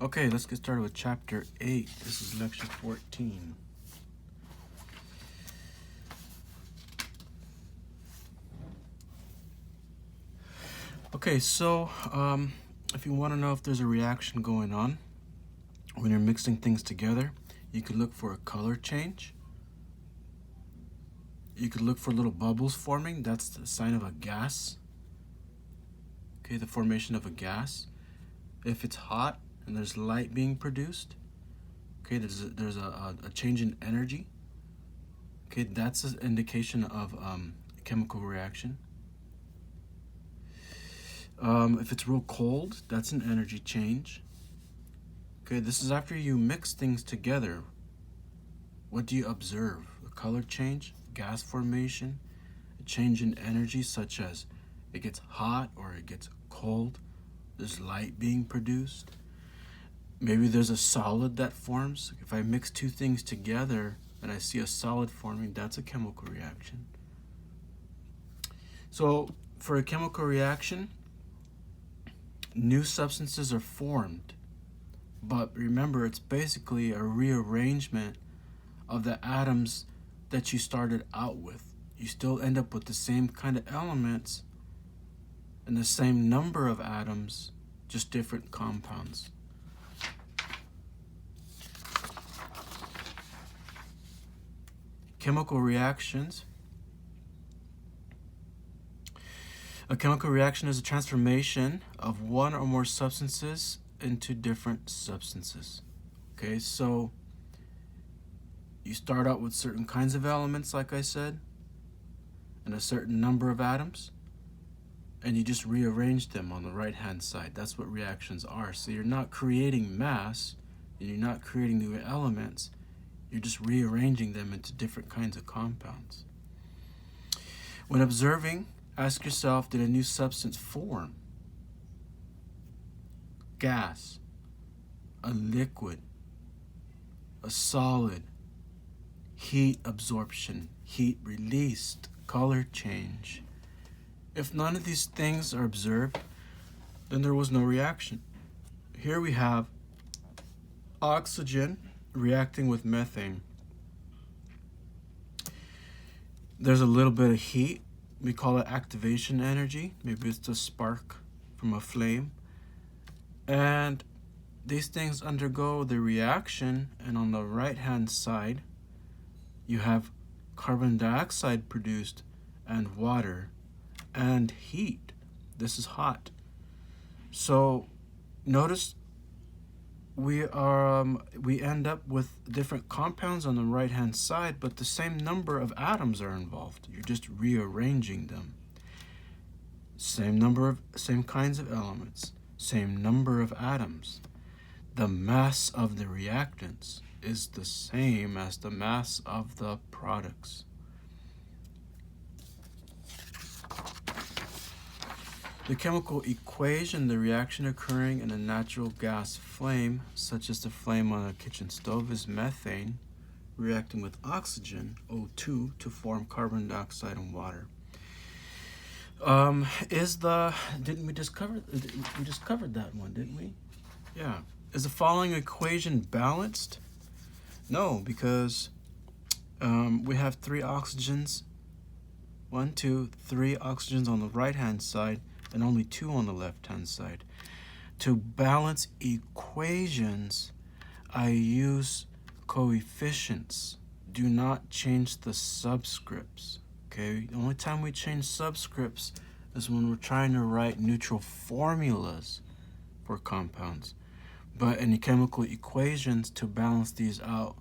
Okay, let's get started with chapter 8. This is lecture 14. Okay, so if you want to know if there's a reaction going on when you're mixing things together, you could look for a color change. You could look for little bubbles forming. That's the sign of a gas. Okay, the formation of a gas. If it's hot and there's light being produced, okay, there's a change in energy. Okay, that's an indication of a chemical reaction. If it's real cold, that's an energy change. Okay, this is after you mix things together. What do you observe? A color change, gas formation, a change in energy such as it gets hot or it gets cold. There's light being produced. Maybe there's a solid that forms. If I mix two things together and I see a solid forming, that's a chemical reaction. So for a chemical reaction, new substances are formed. But remember, it's basically a rearrangement of the atoms that you started out with. You still end up with the same kind of elements and the same number of atoms, just different compounds. Chemical reactions. A chemical reaction is a transformation of one or more substances into different substances. Okay, so you start out with certain kinds of elements, like I said, and a certain number of atoms, and you just rearrange them on the right-hand side. That's what reactions are. So you're not creating mass, and you're not creating new elements. You're just rearranging them into different kinds of compounds. When observing, ask yourself, did a new substance form? Gas, a liquid, a solid, heat absorption, heat released, color change. If none of these things are observed, then there was no reaction. Here we have oxygen reacting with methane. There's a little bit of heat. We call it activation energy. Maybe it's a spark from a flame. And these things undergo the reaction, and on the right-hand side, you have carbon dioxide produced and water and heat. This is hot. So notice we end up with different compounds on the right-hand side, but the same number of atoms are involved. You're just rearranging them. Same kinds of elements, same number of atoms. The mass of the reactants is the same as the mass of the products. The chemical equation, the reaction occurring in a natural gas flame, such as the flame on a kitchen stove, is methane reacting with oxygen, O2, to form carbon dioxide and water. We just covered that one, didn't we? Yeah. Is the following equation balanced? No, because we have three oxygens. 1, 2, 3 oxygens on the right-hand side and only 2 on the left-hand side. To balance equations, I use coefficients. Do not change the subscripts. Okay, the only time we change subscripts is when we're trying to write neutral formulas for compounds. But in chemical equations, to balance these out,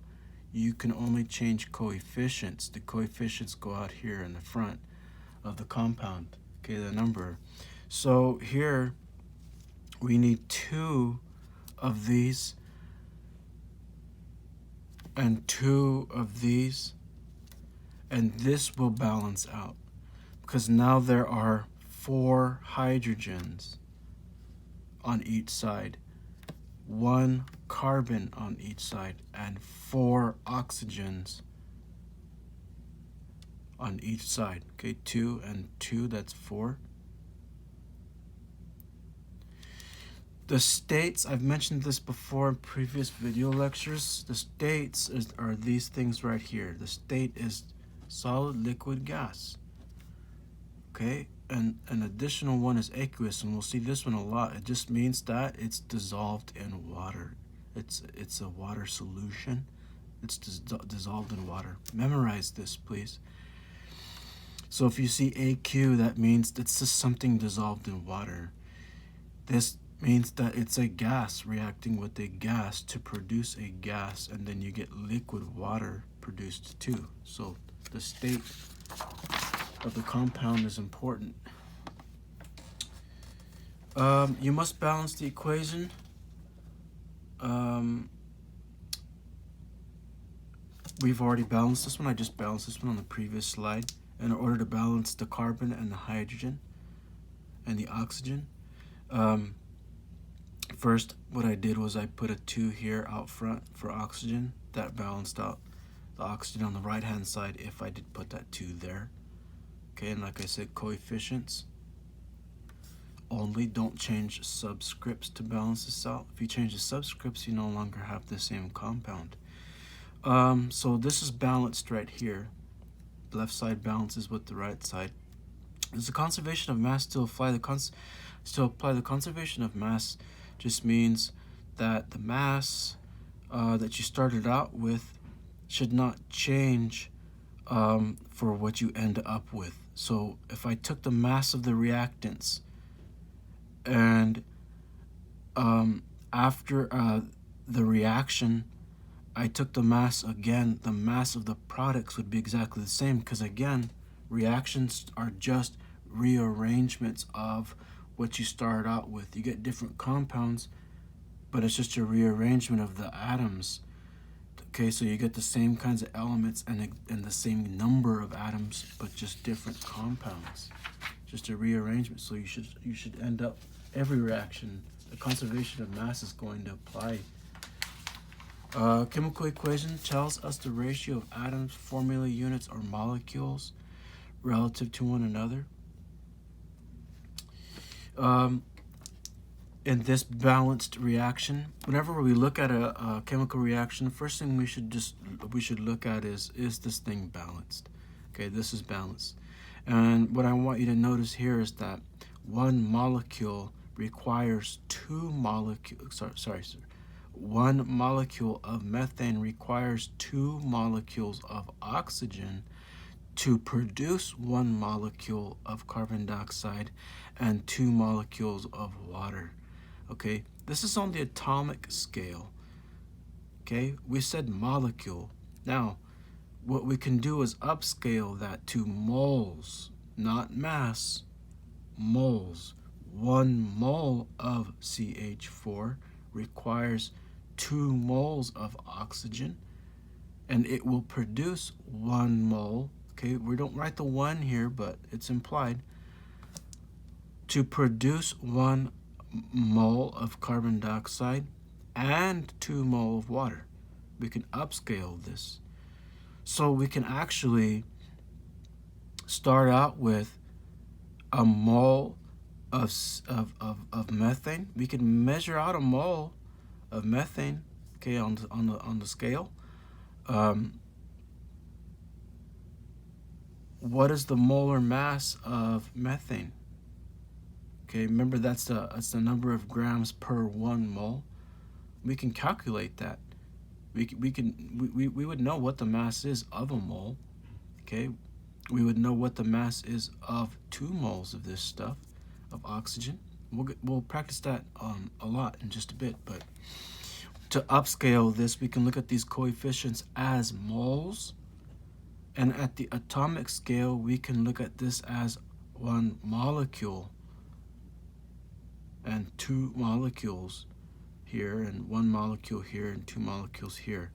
you can only change coefficients. The coefficients go out here in the front of the compound, okay, the number. So here, we need 2 of these and 2 of these, and this will balance out because now there are 4 hydrogens on each side, 1 carbon on each side, and 4 oxygens on each side. Okay, 2 and 2, that's 4. The states, I've mentioned this before in previous video lectures, the states are these things right here. The state is solid, liquid, gas. Okay, and an additional one is aqueous, and we'll see this one a lot. It just means that it's dissolved in water. It's a water solution. It's dissolved in water. Memorize this, please. So if you see AQ, that means it's just something dissolved in water. This means that it's a gas reacting with a gas to produce a gas, and then you get liquid water produced too. So the state of the compound is important. You must balance the equation. We've already balanced this one. I just balanced this one on the previous slide in order to balance the carbon and the hydrogen and the oxygen. First, what I did was I put a 2 here out front for oxygen. That balanced out the oxygen on the right hand side if I did put that 2 there. Okay, and like I said, coefficients only. Don't change subscripts to balance this out. If you change the subscripts, you no longer have the same compound. So this is balanced right here. The left side balances with the right side. Does the conservation of mass still apply? The conservation of mass just means that the mass that you started out with should not change for what you end up with. So if I took the mass of the reactants and after the reaction I took the mass again, the mass of the products would be exactly the same, because again, reactions are just rearrangements of what you started out with. You get different compounds, but it's just a rearrangement of the atoms. Okay, so you get the same kinds of elements and the same number of atoms, but just different compounds. Just a rearrangement. So you should end up every reaction. The conservation of mass is going to apply. Chemical equation tells us the ratio of atoms, formula units, or molecules relative to one another. In this balanced reaction, whenever we look at a chemical reaction, the first thing we should look at is this thing balanced? Okay, this is balanced. And what I want you to notice here is that one molecule requires one molecule of methane requires 2 molecules of oxygen to produce 1 molecule of carbon dioxide and 2 molecules of water. Okay, this is on the atomic scale. Okay, we said molecule. Now, what we can do is upscale that to moles, not mass, moles. 1 mole of CH4 requires 2 moles of oxygen, and it will produce 1 mole. Okay, we don't write the 1 here, but it's implied. To produce 1 mole of carbon dioxide and 2 mole of water. We can upscale this. So we can actually start out with a mole of methane. We can measure out a mole of methane, okay, on the scale. What is the molar mass of methane? Okay, remember that's the number of grams per 1 mole. We can calculate that. We would know what the mass is of a mole. Okay, we would know what the mass is of 2 moles of this stuff, of oxygen. We'll practice that a lot in just a bit, but to upscale this, we can look at these coefficients as moles, and at the atomic scale, we can look at this as 1 molecule and 2 molecules here, and 1 molecule here, and 2 molecules here.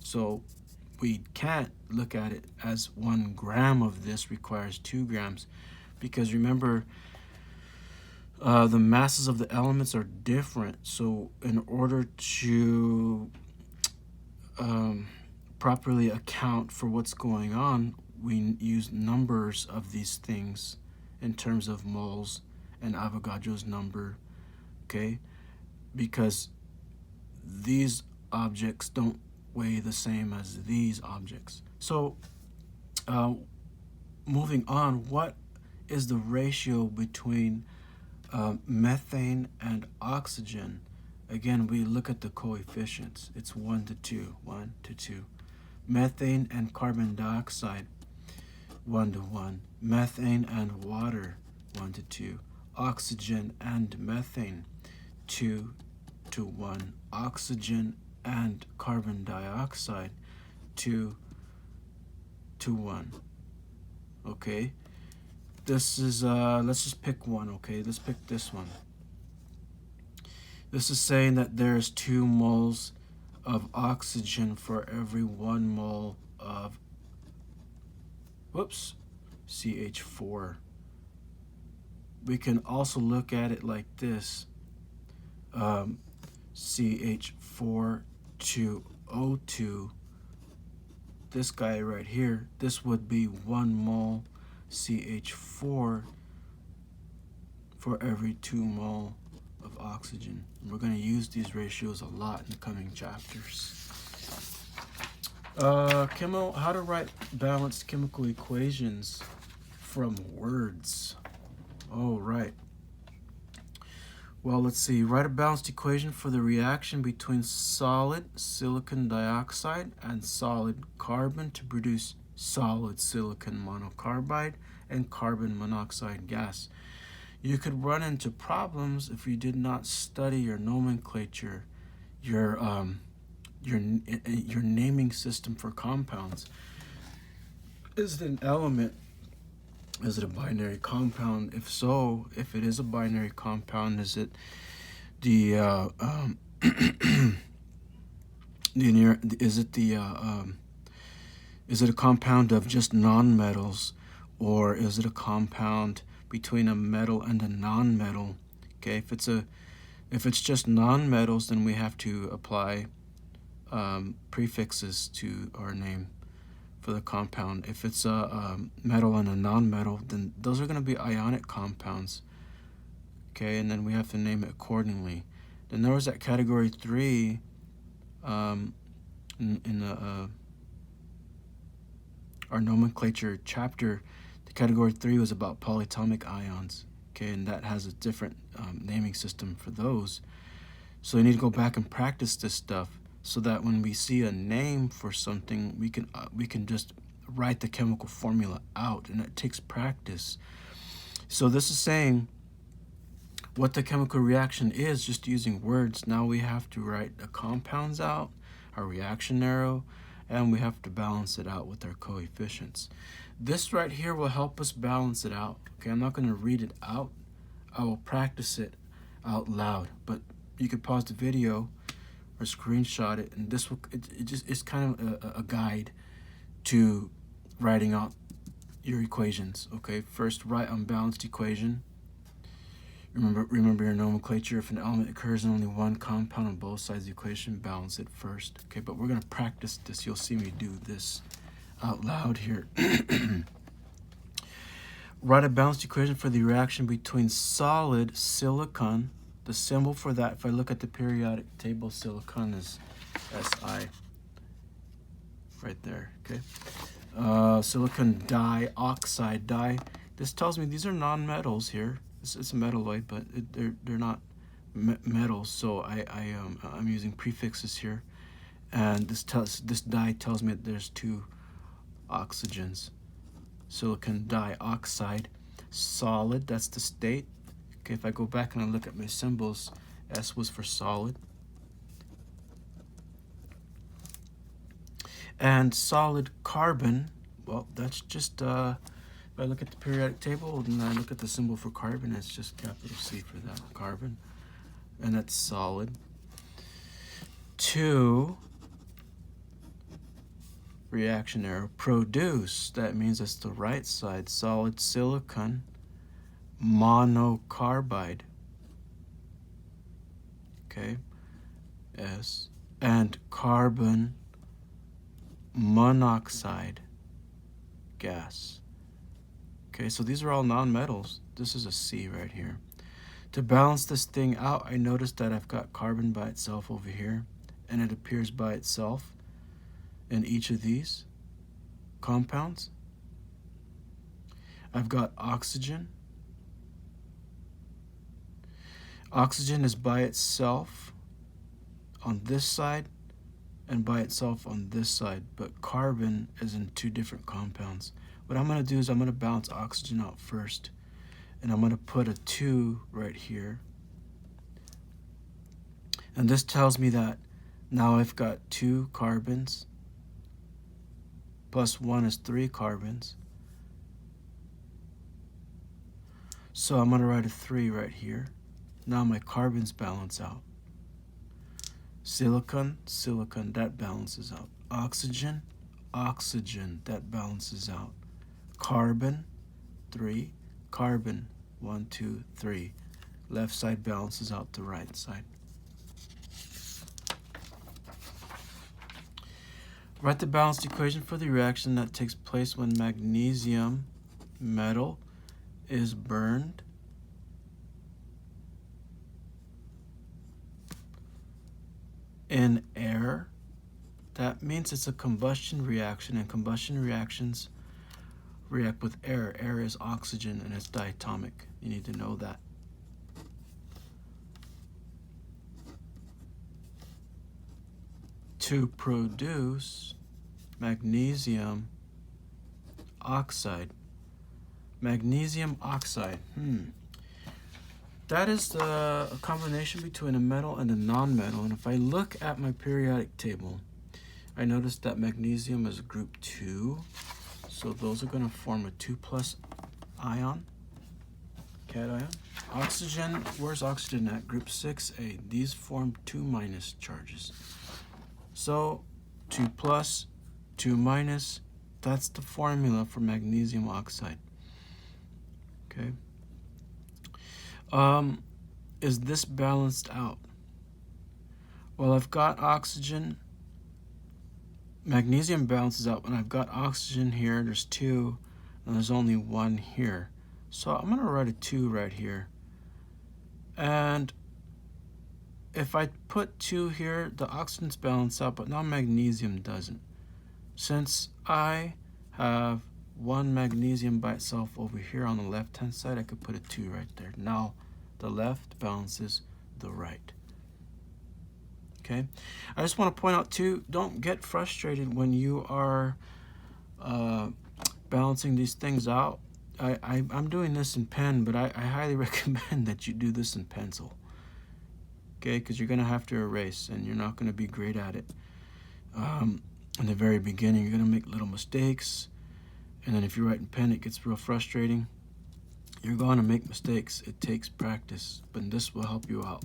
So we can't look at it as 1 gram of this requires 2 grams, because remember, the masses of the elements are different. So in order to properly account for what's going on, we use numbers of these things in terms of moles and Avogadro's number. Okay, because these objects don't weigh the same as these objects. So moving on, what is the ratio between methane and oxygen? Again, we look at the coefficients. It's 1 to 2, 1 to 2. Methane and carbon dioxide, 1 to 1. Methane and water, 1 to 2. Oxygen and methane, 2 to 1. Oxygen and carbon dioxide, 2 to 1. Okay, this is let's just pick one. Okay, let's pick this one. This is saying that there's 2 moles of oxygen for every 1 mole of CH4. We can also look at it like this. CH4 to O2, this guy right here, this would be 1 mole CH4 for every 2 mole of oxygen. We're going to use these ratios a lot in the coming chapters. How to write balanced chemical equations from words. Oh, right. Well, let's see. Write a balanced equation for the reaction between solid silicon dioxide and solid carbon to produce solid silicon monocarbide and carbon monoxide gas. You could run into problems if you did not study your nomenclature, your naming system for compounds. Is it an element? Is it a binary compound? If so, if it is a binary compound, is it the is it a compound of just nonmetals, or is it a compound between a metal and a nonmetal? Okay, if it's just nonmetals, then we have to apply prefixes to our name for the compound. If it's a metal and a nonmetal, then those are going to be ionic compounds. Okay, and then we have to name it accordingly. Then there was that category 3 in the our nomenclature chapter. The category 3 was about polyatomic ions. Okay, and that has a different naming system for those. So you need to go back and practice this stuff, so that when we see a name for something, we can just write the chemical formula out, and it takes practice. So this is saying what the chemical reaction is just using words. Now we have to write the compounds out, our reaction arrow, and we have to balance it out with our coefficients. This right here will help us balance it out. Okay, I'm not going to read it out. I will practice it out loud, but you could pause the video or screenshot it, and this will it's kind of a guide to writing out your equations. Okay, first write unbalanced equation. Remember your nomenclature. If an element occurs in only one compound on both sides of the equation, balance it first. Okay, but we're going to practice this. You'll see me do this out loud here. Write a balanced equation for the reaction between solid silicon. The symbol for that, if I look at the periodic table, silicon is Si. Right there, okay? Silicon dioxide, This tells me these are non-metals here. It's a metalloid, but they're not metals, so I'm using prefixes here. And this di tells me that there's 2 oxygens. Silicon dioxide, solid, that's the state. Okay, if I go back and I look at my symbols, S was for solid. And solid carbon, well, that's just, if I look at the periodic table and I look at the symbol for carbon, it's just capital C for that, carbon. And that's solid. 2, reaction arrow, produce, that means it's the right side, solid silicon monocarbide. Okay, S, and carbon monoxide gas. Okay, so these are all nonmetals. This is a C right here. To balance this thing out, I noticed that I've got carbon by itself over here, and it appears by itself in each of these compounds. I've got oxygen. Oxygen is by itself on this side and by itself on this side, but carbon is in two different compounds. What I'm going to do is I'm going to balance oxygen out first, and I'm going to put a 2 right here. And this tells me that now I've got 2 carbons, plus 1 is 3 carbons. So I'm going to write a 3 right here. Now my carbons balance out. Silicon, silicon, that balances out. Oxygen, oxygen, that balances out. Carbon, 3. Carbon, 1, 2, 3. Left side balances out the right side. Write the balanced equation for the reaction that takes place when magnesium metal is burned in air. That means it's a combustion reaction, and combustion reactions react with air. Air is oxygen and it's diatomic. You need to know that. To produce magnesium oxide. Magnesium oxide. That is a combination between a metal and a non-metal. And if I look at my periodic table, I notice that magnesium is group 2. So those are going to form a 2+ ion, cation. Oxygen, where's oxygen at? Group 6A. These form 2- charges. So 2+, 2-, that's the formula for magnesium oxide. Okay. Is this balanced out? Well, I've got oxygen. Magnesium balances out when I've got oxygen here. There's 2, and there's only 1 here. So I'm going to write a 2 right here. And if I put 2 here, the oxygens balance out, but now magnesium doesn't. Since I have 1 magnesium by itself over here on the left-hand side, I could put a 2 right there. Now the left balances the right. Okay, I just want to point out too, don't get frustrated when you are balancing these things out. I'm doing this in pen, but I highly recommend that you do this in pencil. Okay, because you're going to have to erase, and you're not going to be great at it. In the very beginning, you're going to make little mistakes, and then if you write in pen, it gets real frustrating. You're going to make mistakes. It takes practice, but this will help you out.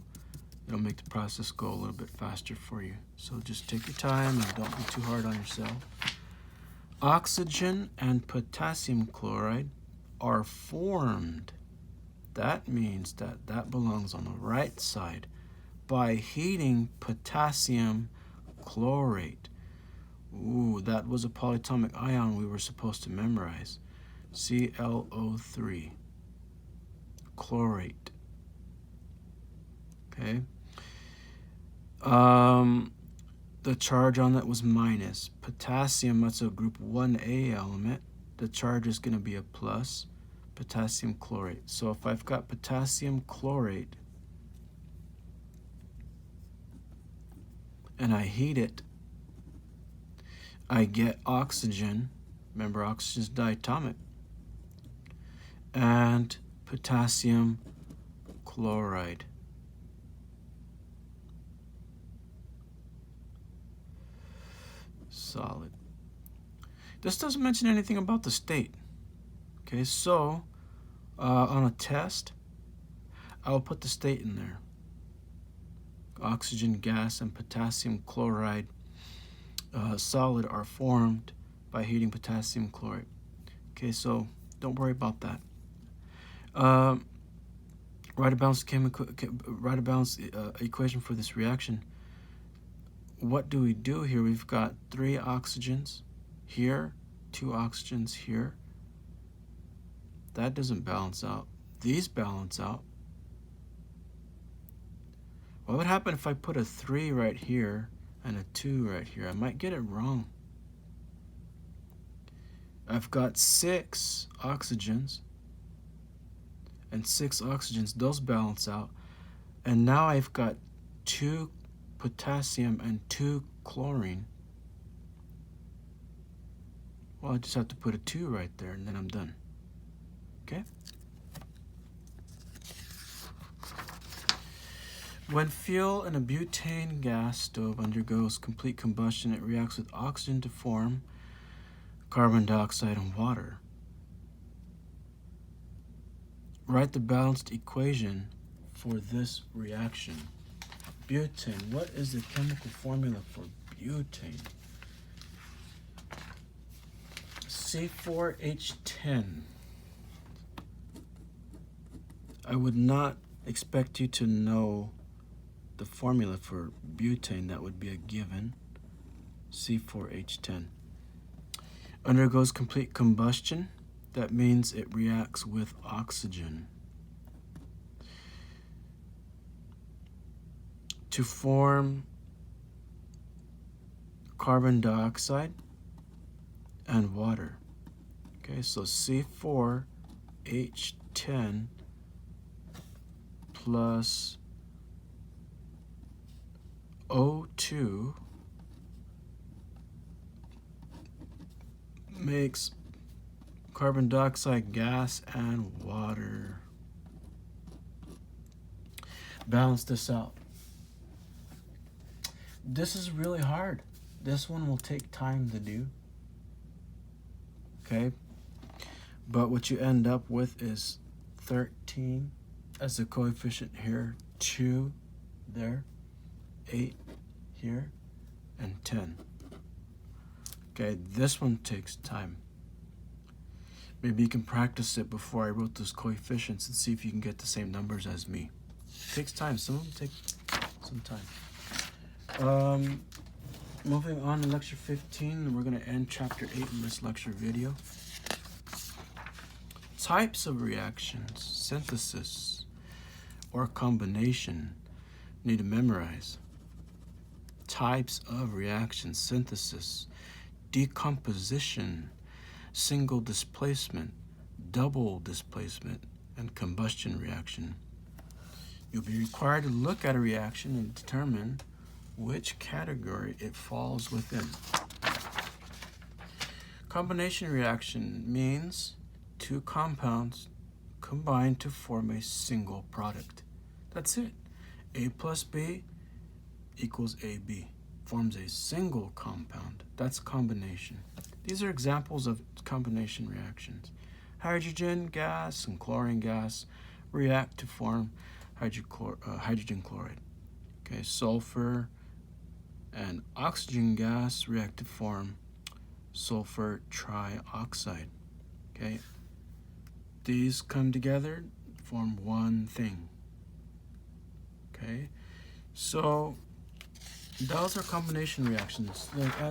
It'll make the process go a little bit faster for you. So just take your time and don't be too hard on yourself. Oxygen and potassium chloride are formed. That means that that belongs on the right side by heating potassium chlorate. Ooh, that was a polyatomic ion we were supposed to memorize. ClO3. Chlorate. Okay. The charge on that was minus. Potassium, that's a group 1A element. The charge is going to be a plus. Potassium chlorate. So if I've got potassium chlorate and I heat it, I get oxygen. Remember, oxygen is diatomic. And potassium chloride. Solid. This doesn't mention anything about the state. Okay, so on a test, I'll put the state in there. Oxygen gas and potassium chloride solid are formed by heating potassium chlorate. Okay, so don't worry about that. Write a balanced equation for this reaction. What do we do here? We've got 3 oxygens here, 2 oxygens here. That doesn't balance out. These balance out. What would happen if I put a 3 right here and a 2 right here? I might get it wrong. I've got 6 oxygens and 6 oxygens. Those balance out. And now I've got 2 potassium and 2 chlorine. Well, I just have to put a 2 right there and then I'm done. Okay? When fuel in a butane gas stove undergoes complete combustion, it reacts with oxygen to form carbon dioxide and water. Write the balanced equation for this reaction. Butane. What is the chemical formula for butane? C4H10. I would not expect you to know the formula for butane. That would be a given. C4H10. Undergoes complete combustion. That means it reacts with oxygen to form carbon dioxide and water. Okay, so C4H10 plus O2 makes carbon dioxide gas and water. Balance this out. This is really hard. This one will take time to do. Okay? But what you end up with is 13 as the coefficient here, 2 there, 8 here, and 10. Okay, this one takes time. Maybe you can practice it before I wrote those coefficients and see if you can get the same numbers as me. It takes time. Some of them take some time. Moving on to lecture 15, we're going to end chapter 8 in this lecture video. Types of reactions, synthesis, or combination. Need to memorize. Types of reactions, synthesis, decomposition, single displacement, double displacement, and combustion reaction. You'll be required to look at a reaction and determine which category it falls within. Combination reaction means 2 compounds combine to form a single product. That's it. A plus B equals AB. Forms a single compound. That's combination. These are examples of combination reactions. Hydrogen gas and chlorine gas react to form hydrogen chloride. Okay, sulfur and oxygen gas react to form sulfur trioxide. Okay, these come together, form one thing. Okay, so those are combination reactions.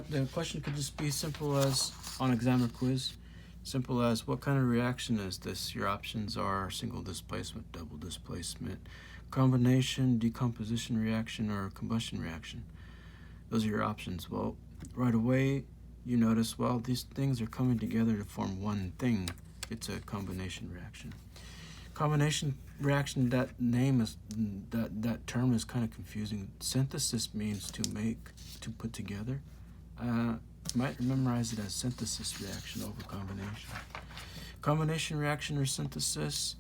The question could just be simple as, on exam or quiz, simple as, what kind of reaction is this? Your options are single displacement, double displacement, combination, decomposition reaction, or combustion reaction. Those are your options. Well, right away, you notice, well, these things are coming together to form one thing. It's a combination reaction. Combination reaction, that term is kind of confusing. Synthesis means to make, to put together. Might memorize it as synthesis reaction over combination. Combination reaction or synthesis.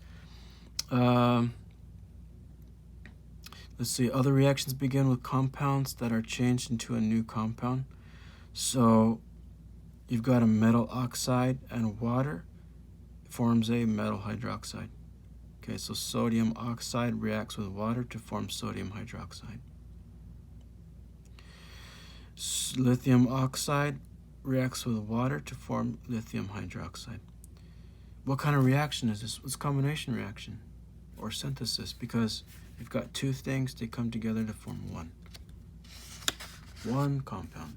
Let's see, other reactions begin with compounds that are changed into a new compound. So you've got a metal oxide and water, forms a metal hydroxide. Okay, so sodium oxide reacts with water to form sodium hydroxide. Lithium oxide reacts with water to form lithium hydroxide. What kind of reaction is this? It's a combination reaction or synthesis, because you've got 2 things, they come together to form one compound.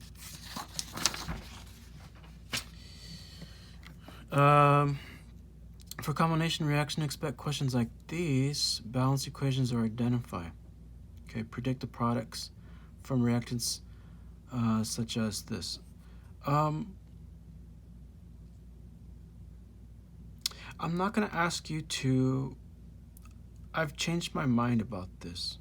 For combination reaction, expect questions like these. Balance equations or identify. Okay, predict the products from reactants such as this. I'm not going to ask you to. I've changed my mind about this.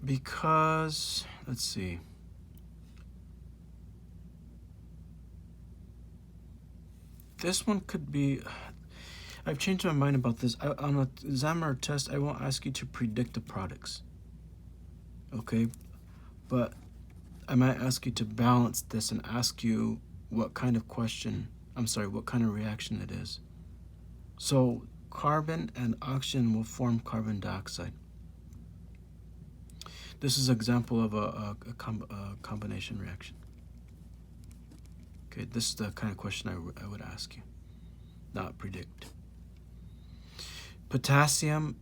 Because, let's see. This one could be. I've changed my mind about this. On an exam or test, I won't ask you to predict the products. Okay? But I might ask you to balance this and ask you what kind of what kind of reaction it is. So carbon and oxygen will form carbon dioxide. This is an example of a combination reaction. Okay, this is the kind of question I would ask you, not predict. Potassium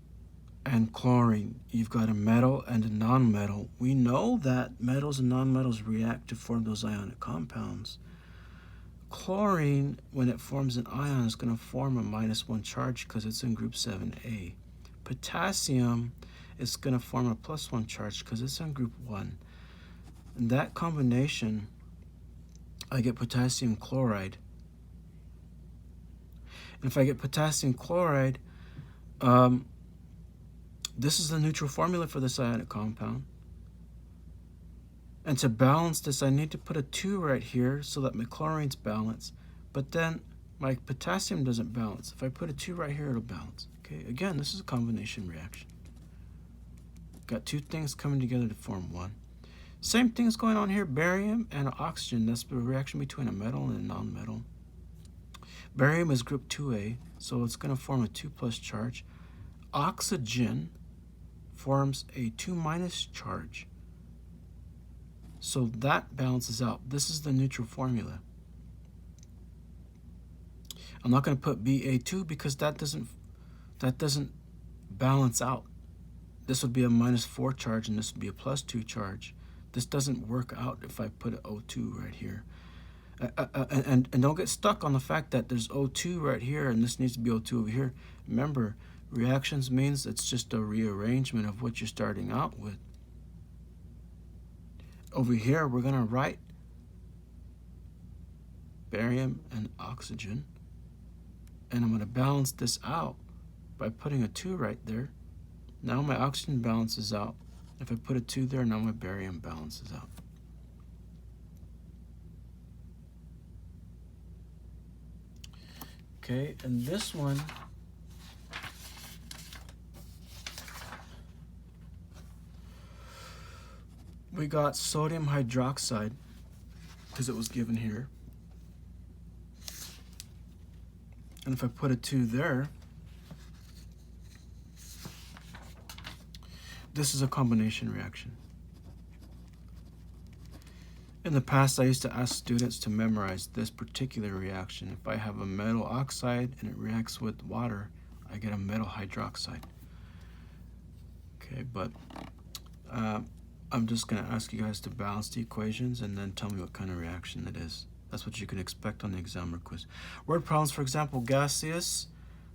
and chlorine, you've got a metal and a nonmetal. We know that metals and nonmetals react to form those ionic compounds. Chlorine, when it forms an ion, is going to form a -1 charge because it's in group 7A. Potassium is going to form a +1 charge because it's in group 1. In that combination, I get potassium chloride. And if I get potassium chloride, this is the neutral formula for this ionic compound. And to balance this, I need to put a 2 right here so that my chlorine's balanced. But then my potassium doesn't balance. If I put a 2 right here, it'll balance. Okay, again, this is a combination reaction. Got two things coming together to form one. Same thing is going on here, barium and oxygen. That's the reaction between a metal and a non-metal. Barium is group 2A, so it's going to form a 2+ charge. Oxygen forms a 2- charge. So that balances out. This is the neutral formula. I'm not going to put Ba2 because that doesn't balance out. This would be a -4 charge and this would be a +2 charge. This doesn't work out if I put an O2 right here. And don't get stuck on the fact that there's O2 right here and this needs to be O2 over here. Remember, reactions means it's just a rearrangement of what you're starting out with. Over here, we're going to write barium and oxygen. And I'm going to balance this out by putting a 2 right there. Now my oxygen balances out. If I put a 2 there, now my barium balances out. Okay, and this one, we got sodium hydroxide because it was given here. And if I put a 2 there, this is a combination reaction. In the past, I used to ask students to memorize this particular reaction. If I have a metal oxide and it reacts with water, I get a metal hydroxide. Okay, but I'm just going to ask you guys to balance the equations and then tell me what kind of reaction it is. That's what you can expect on the exam or quiz. Word problems, for example, gaseous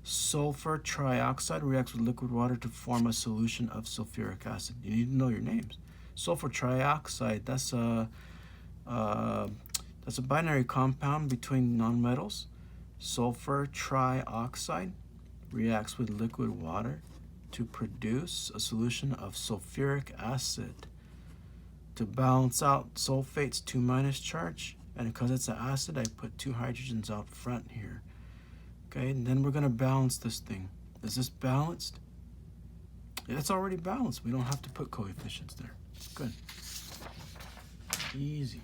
sulfur trioxide reacts with liquid water to form a solution of sulfuric acid. You need to know your names. Sulfur trioxide, that's a binary compound between nonmetals. Sulfur trioxide reacts with liquid water to produce a solution of sulfuric acid. To balance out sulfate's 2- charge, and because it's an acid, I put 2 hydrogens out front here. Okay, and then we're going to balance this thing. Is this balanced? Yeah, it's already balanced. We don't have to put coefficients there. Good. Easy.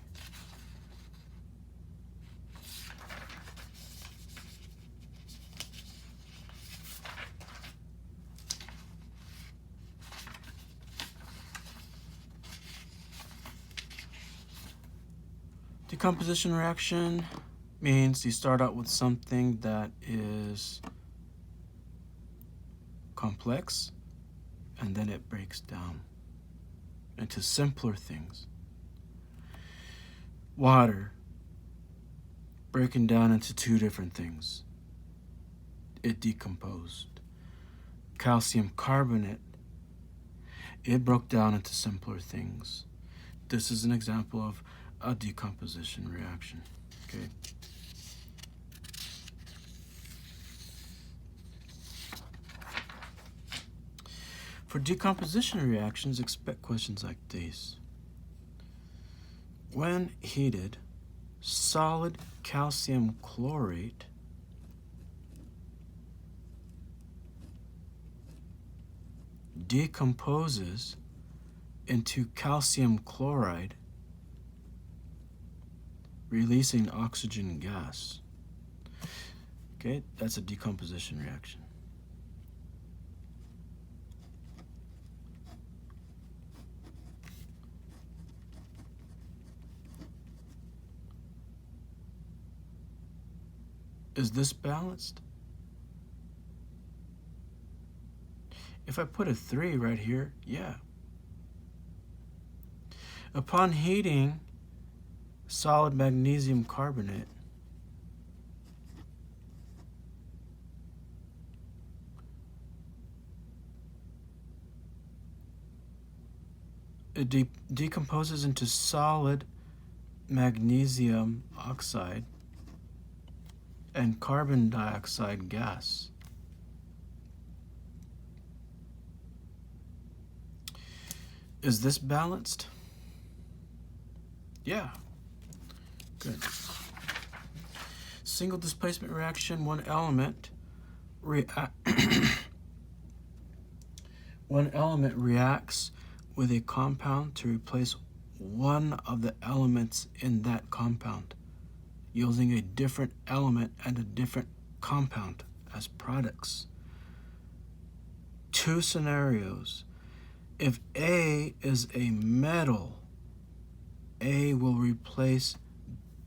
Decomposition reaction means you start out with something that is complex and then it breaks down into simpler things. Water breaking down into two different things. It decomposed. Calcium carbonate, it broke down into simpler things. This is an example of a decomposition reaction. Okay. For decomposition reactions, expect questions like these. When heated, solid calcium chlorate decomposes into calcium chloride, releasing oxygen gas. Okay, that's a decomposition reaction. Is this balanced? If I put a 3 right here, yeah. Upon heating solid magnesium carbonate, it decomposes into solid magnesium oxide and carbon dioxide gas. Is this balanced? Yeah. Good. Single displacement reaction, one element reacts with a compound to replace one of the elements in that compound, yielding a different element and a different compound as products. Two scenarios. If A is a metal, A will replace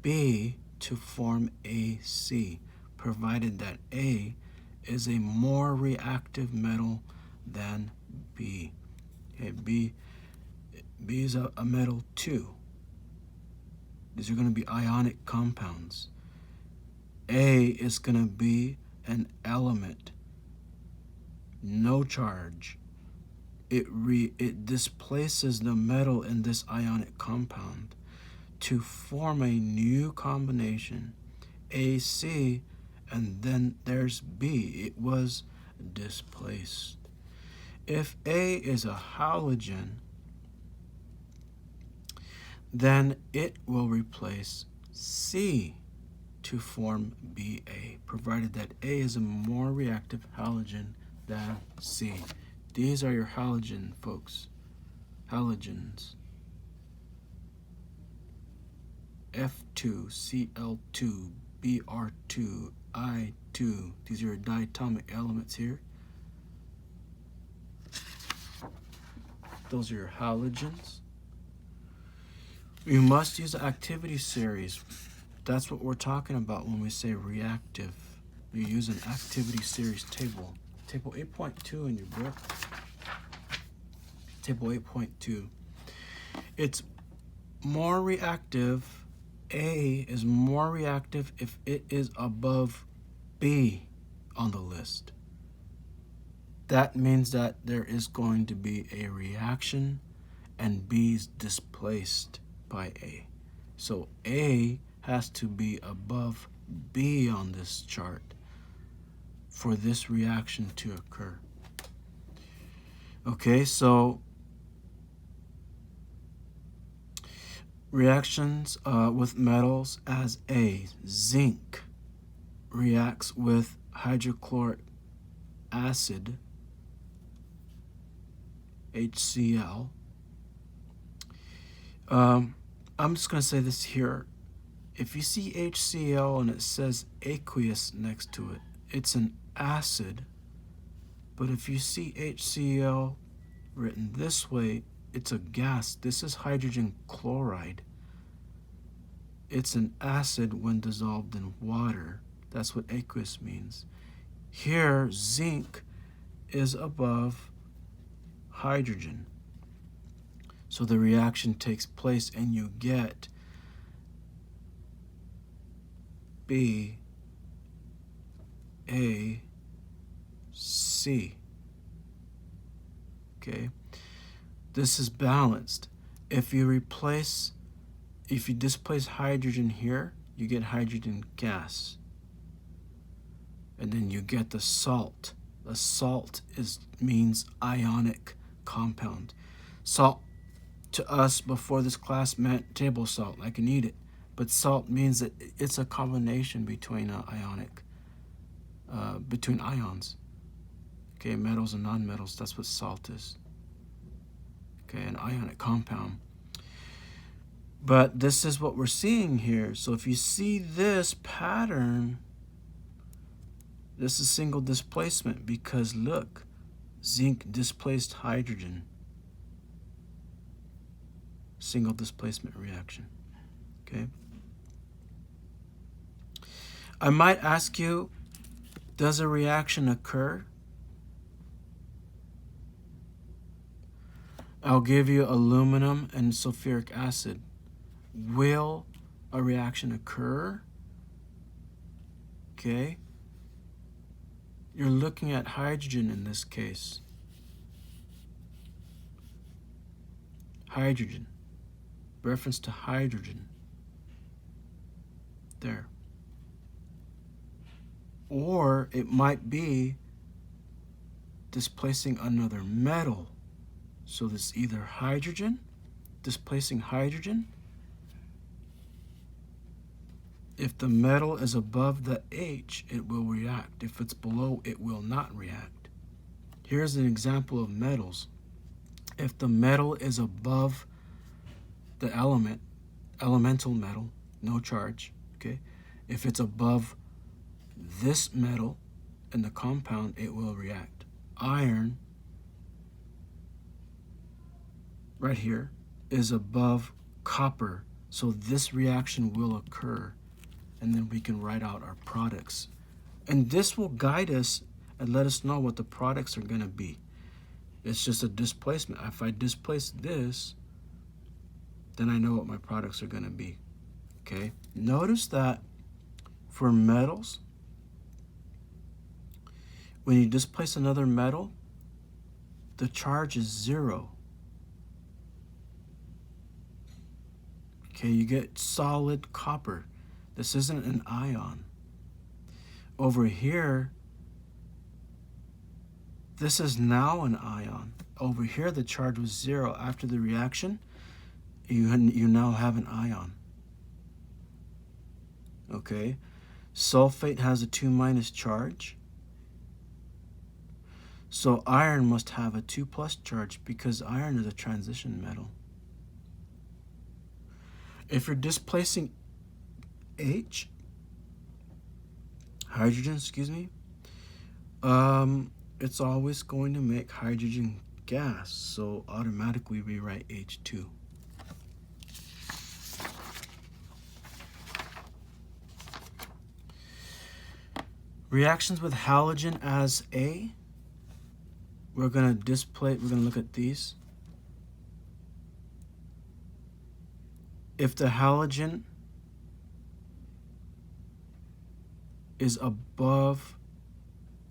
B to form AC, provided that A is a more reactive metal than B. Okay, B is a metal too. These are going to be ionic compounds. A is going to be an element, no charge. It displaces the metal in this ionic compound to form a new combination, AC, and then there's B. It was displaced. If A is a halogen, then it will replace C to form Ba, provided that A is a more reactive halogen than C. These are your halogen, folks. Halogens. F2, Cl2, Br2, I2. These are your diatomic elements here. Those are your halogens. You must use the activity series. That's what we're talking about when we say reactive. You use an activity series table. Table 8.2 in your book. Table 8.2. It's more reactive. A is more reactive if it is above B on the list. That means that there is going to be a reaction and B is displaced by A. So A has to be above B on this chart for this reaction to occur. Okay, so reactions with metals as A. Zinc reacts with hydrochloric acid, HCl. I'm just going to say this here. If you see HCl and it says aqueous next to it, it's an acid. But if you see HCl written this way, it's a gas. This is hydrogen chloride. It's an acid when dissolved in water. That's what aqueous means. Here, zinc is above hydrogen. So the reaction takes place and you get B, A, C. Okay, this is balanced. If you displace hydrogen here, you get hydrogen gas. And then you get the salt. The salt means ionic compound. Salt to us before this class meant table salt. I can eat it. But salt means that it's a combination between between ions. Okay, metals and nonmetals, that's what salt is. Okay, an ionic compound. But this is what we're seeing here. So if you see this pattern, this is single displacement because look, zinc displaced hydrogen. Single displacement reaction. Okay. I might ask you, does a reaction occur? I'll give you aluminum and sulfuric acid. Will a reaction occur? Okay. You're looking at hydrogen in this case. Hydrogen. Reference to hydrogen. There. Or it might be displacing another metal. So this either hydrogen, displacing hydrogen. If the metal is above the H, it will react. If it's below, it will not react. Here's an example of metals. If the metal is above the elemental metal, no charge, okay? If it's above this metal in the compound, it will react. Iron, right here, is above copper, so this reaction will occur, and then we can write out our products. And this will guide us and let us know what the products are going to be. It's just a displacement. If I displace this, then I know what my products are going to be. Okay? Notice that for metals, when you displace another metal, the charge is 0. Okay, you get solid copper. This isn't an ion. Over here, this is now an ion. Over here, the charge was 0. After the reaction, you now have an ion. Okay, sulfate has a 2- charge. So iron must have a 2+ charge because iron is a transition metal. If you're displacing hydrogen, it's always going to make hydrogen gas, so automatically we write H2. Reactions with halogen as A, we're going to look at these. If the halogen is above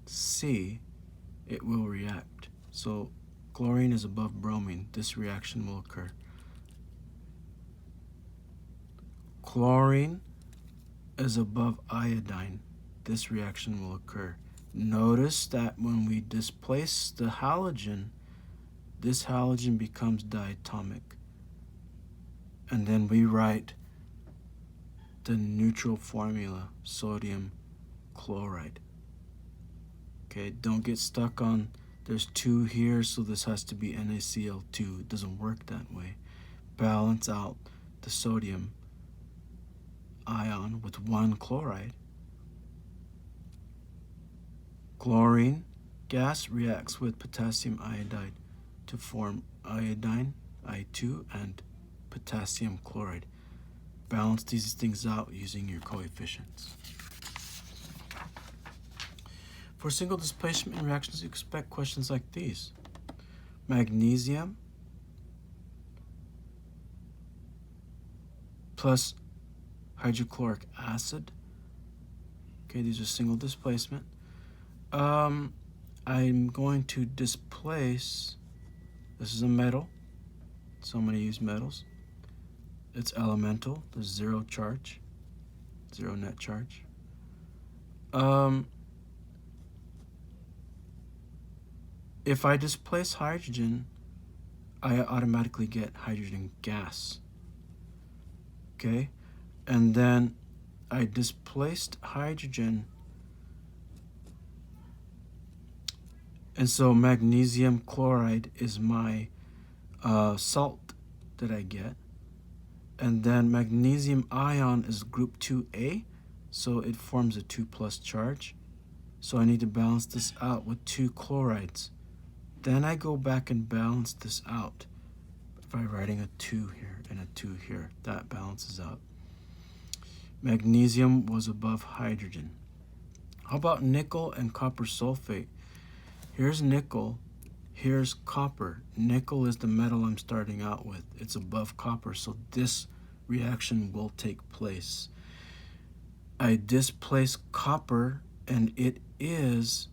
C, it will react. So chlorine is above bromine. This reaction will occur. Chlorine is above iodine. This reaction will occur. Notice that when we displace the halogen, this halogen becomes diatomic. And then we write the neutral formula, sodium chloride. Okay, don't get stuck on there's 2 here, so this has to be NaCl2. It doesn't work that way. Balance out the sodium ion with 1 chloride. Chlorine gas reacts with potassium iodide to form iodine, I2, and potassium chloride. Balance these things out using your coefficients. For single displacement reactions, you expect questions like these. Magnesium plus hydrochloric acid Okay, these are single displacement. I'm going to displace, this is a metal, so I'm going to use metals. It's elemental, there's zero charge, zero net charge. If I displace hydrogen, I automatically get hydrogen gas. Okay, and then I displaced hydrogen, and so magnesium chloride is my salt that I get, and then magnesium ion is group 2A, so it forms a 2+ charge, so I need to balance this out with 2 chlorides. Then I go back and balance this out by writing a 2 here and a 2 here. That balances out. Magnesium was above hydrogen. How about nickel and copper sulfate? Here's nickel, here's copper. Nickel is the metal I'm starting out with. It's above copper, so this reaction will take place. I displace copper, and it is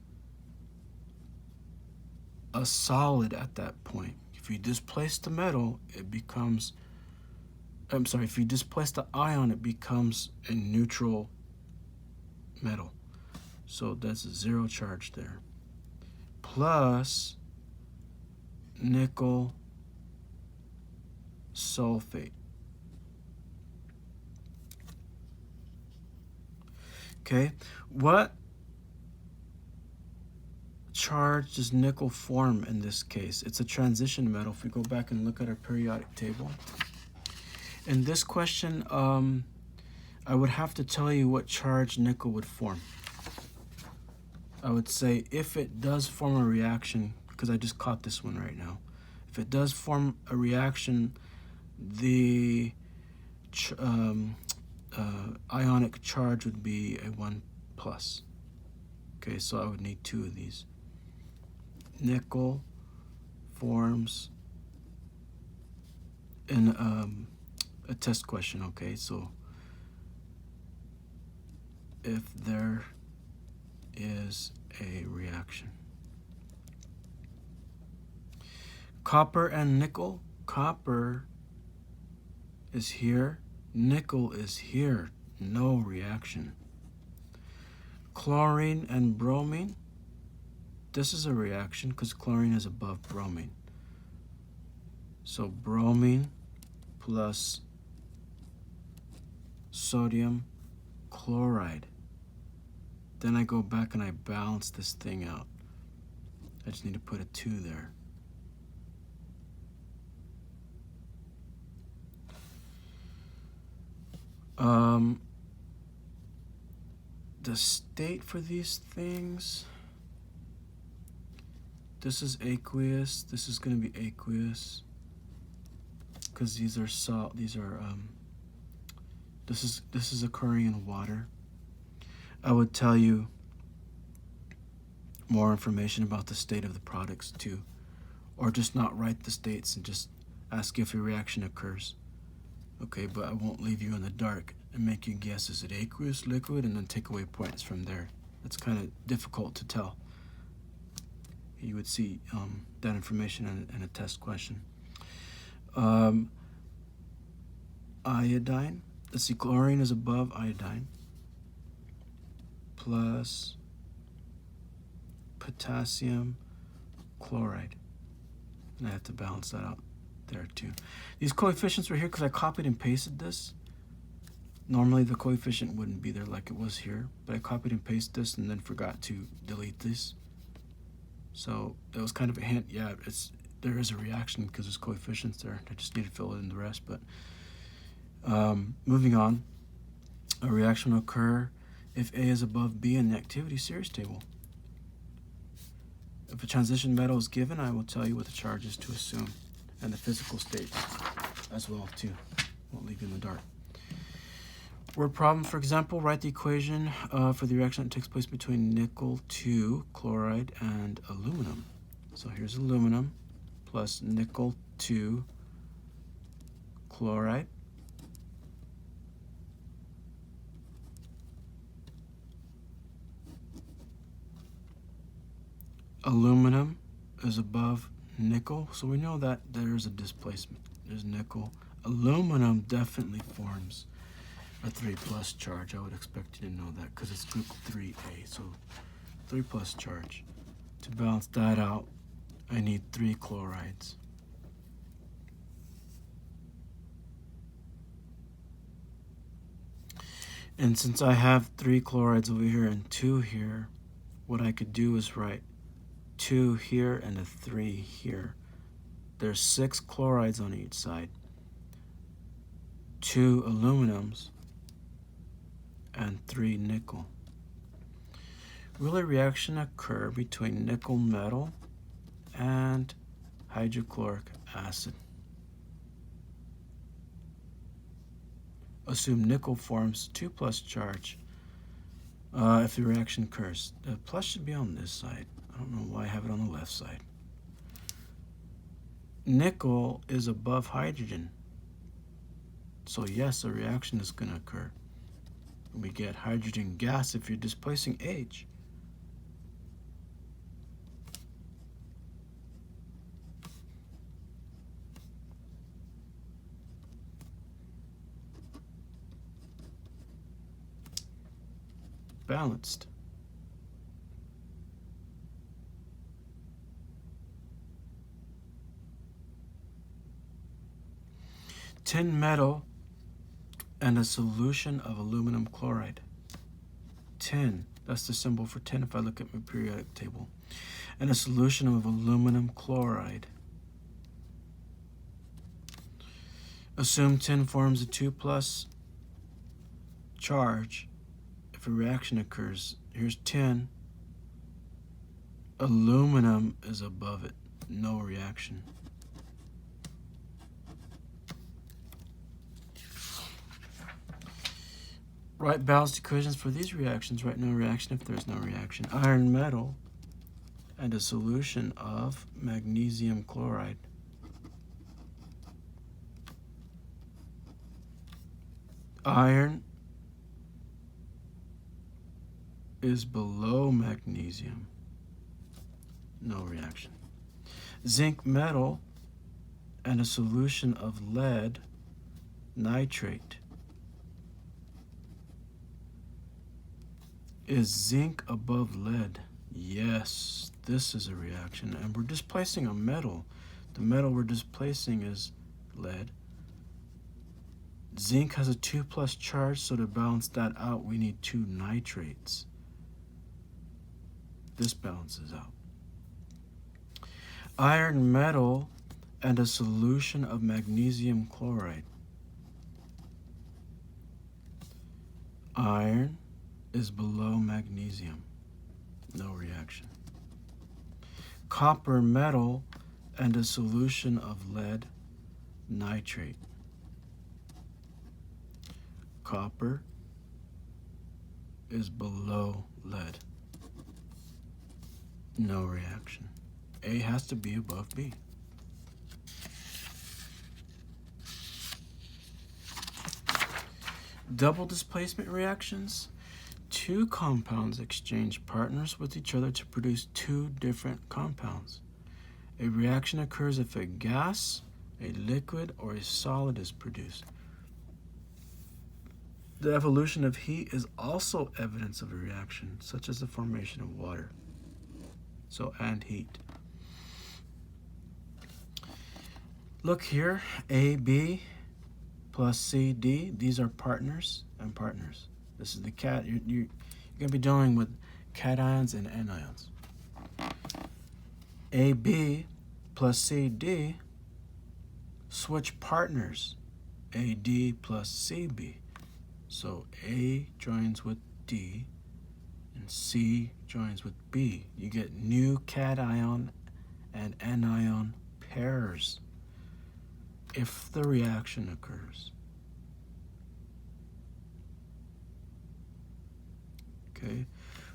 a solid at that point. If you displace the metal, it becomes, if you displace the ion, it becomes a neutral metal. So that's a zero charge there. Plus nickel sulfate. Okay, what charge does nickel form in this case? It's a transition metal. If we go back and look at our periodic table. In this question, I would have to tell you what charge nickel would form. I would say if it does form a reaction, because I just caught this one right now, if it does form a reaction, the ionic charge would be a 1+. Okay, so I would need 2 of these. Nickel forms in a test question, okay? So if there is a reaction. Copper and nickel. Copper is here. Nickel is here. No reaction. Chlorine and bromine. This is a reaction because chlorine is above bromine. So bromine plus sodium chloride. Then I go back and I balance this thing out. I just need to put a 2 there. The state for these things, this is aqueous, this is going to be aqueous, because these are salt, this is occurring in water. I would tell you more information about the state of the products too, or just not write the states and just ask if a reaction occurs. Okay, but I won't leave you in the dark and make you guess, is it aqueous, liquid, and then take away points from there. That's kind of difficult to tell. You would see that information in a test question. Iodine, let's see, chlorine is above iodine, plus potassium chloride. And I have to balance that out there too. These coefficients were here because I copied and pasted this. Normally the coefficient wouldn't be there like it was here, but I copied and pasted this and then forgot to delete this. So it was kind of a hint. Yeah, there is a reaction because there's coefficients there. I just need to fill in the rest. But moving on, a reaction will occur if A is above B in the activity series table. If a transition metal is given, I will tell you what the charge is to assume, and the physical state as well too. Won't leave you in the dark. Word problem, for example, write the equation for the reaction that takes place between nickel 2 chloride and aluminum. So here's aluminum plus nickel 2 chloride. Aluminum is above nickel, so we know that there's a displacement. There's nickel. Aluminum definitely forms a 3+ charge. I would expect you to know that because it's group 3A, so 3+ charge. To balance that out, I need 3 chlorides. And since I have 3 chlorides over here and 2 here, what I could do is write 2 here and a 3 here. There's 6 chlorides on each side, 2 aluminums, and 3 nickel. Will a reaction occur between nickel metal and hydrochloric acid? Assume nickel forms 2+ charge if the reaction occurs. The plus should be on this side. I don't know why I have it on the left side. Nickel is above hydrogen. So yes, a reaction is going to occur. We get hydrogen gas if you're displacing H. Balanced. Tin metal and a solution of aluminum chloride. Tin, that's the symbol for tin if I look at my periodic table. And a solution of aluminum chloride. Assume tin forms a 2+ charge if a reaction occurs. Here's tin. Aluminum is above it. No reaction. Write balanced equations for these reactions. Write no reaction if there's no reaction. Iron metal and a solution of magnesium chloride. Iron is below magnesium. No reaction. Zinc metal and a solution of lead nitrate. Is zinc above lead? Yes, this is a reaction, and we're displacing a metal. The metal we're displacing is lead. Zinc has a 2+ charge, so to balance that out, we need 2 nitrates. This balances out. Iron metal and a solution of magnesium chloride. Iron is below magnesium. No reaction. Copper metal and a solution of lead nitrate. Copper is below lead. No reaction. A has to be above B. Double displacement reactions. 2 compounds exchange partners with each other to produce 2 different compounds. A reaction occurs if a gas, a liquid, or a solid is produced. The evolution of heat is also evidence of a reaction, such as the formation of water. So, and heat. Look here, AB plus CD, these are partners and partners. This is the cat. You're going to be dealing with cations and anions. AB plus CD switch partners. AD plus CB. So A joins with D and C joins with B. You get new cation and anion pairs if the reaction occurs. Okay.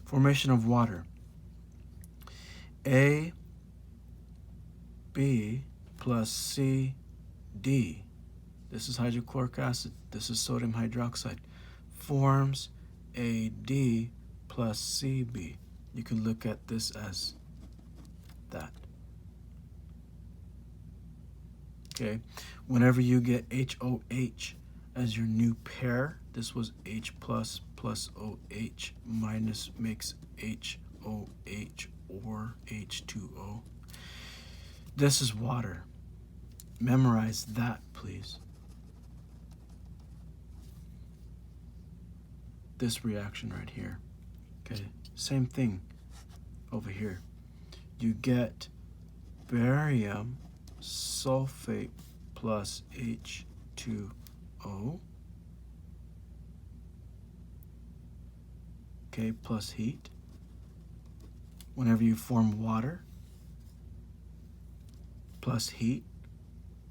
Formation of water. A, B plus C, D. This is hydrochloric acid. This is sodium hydroxide. Forms AD plus CB. You can look at this as that. Okay, whenever you get HOH as your new pair, this was H plus OH minus makes HOH or H2O. This is water. Memorize that, please. This reaction right here. Okay, same thing over here. You get barium sulfate plus H2O, okay, plus heat. Whenever you form water plus heat,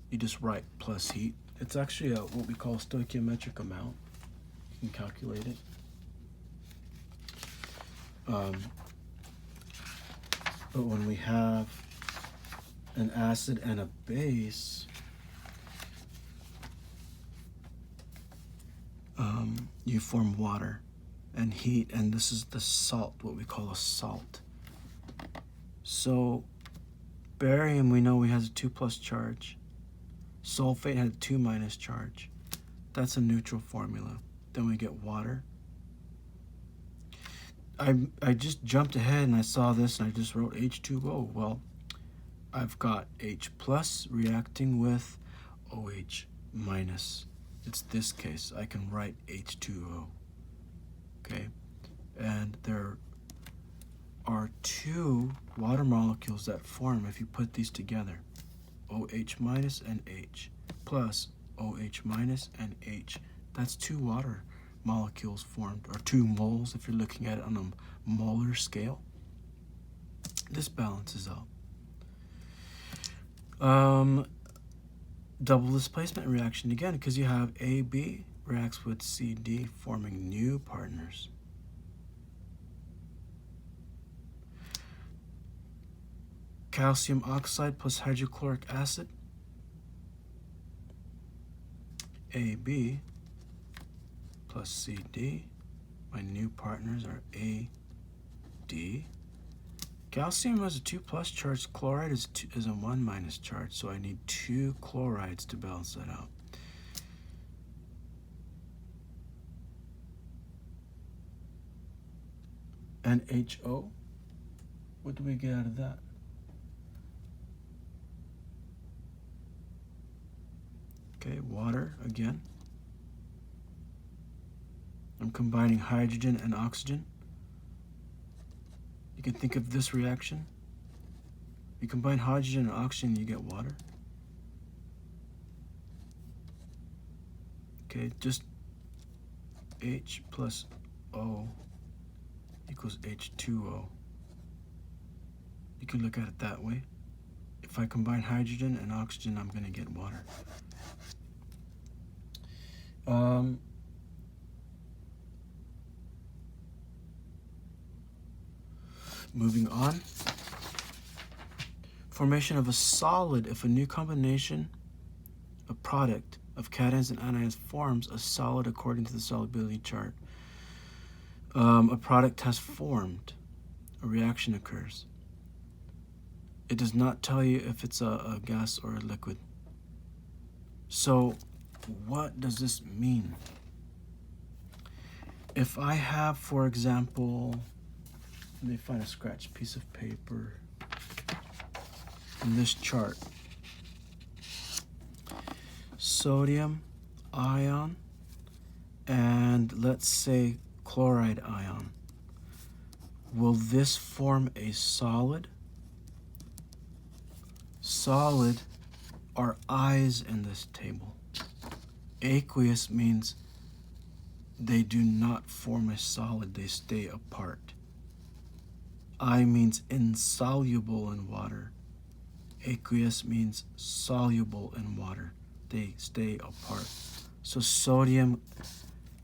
you just write plus heat. It's actually what we call a stoichiometric amount. You can calculate it. But when we have an acid and a base, you form water and heat, and this is the salt, what we call a salt. So barium, we know we has a 2+ charge. Sulfate had a 2- charge. That's a neutral formula. Then we get water. I just jumped ahead and I saw this and I just wrote H2O. Well, I've got H plus reacting with OH minus. It's this case. I can write H2O. Okay? And there are 2 water molecules that form if you put these together. OH minus and H plus OH minus and H. That's 2 water molecules formed, or 2 moles if you're looking at it on a molar scale. This balances out. Double displacement reaction again, because you have AB reacts with CD, forming new partners. Calcium oxide plus hydrochloric acid, AB plus CD. My new partners are AD. Calcium has a 2+ charge. Chloride is a 1- charge, so I need 2 chlorides to balance that out. And HO, what do we get out of that? Okay, water again. I'm combining hydrogen and oxygen. You can think of this reaction. You combine hydrogen and oxygen, you get water. Okay, just H plus O equals H2O. You can look at it that way. If I combine hydrogen and oxygen, I'm going to get water. Moving on. Formation of a solid. If a new combination, a product of cations and anions forms a solid according to the solubility chart, a product has formed. A reaction occurs. It does not tell you if it's a gas or a liquid. So what does this mean? If I have, for example, let me find a scratched piece of paper in this chart. Sodium ion and let's say chloride ion. Will this form a solid? Solid are I's in this table. Aqueous means they do not form a solid, they stay apart. I means insoluble in water. Aqueous means soluble in water. They stay apart. So sodium,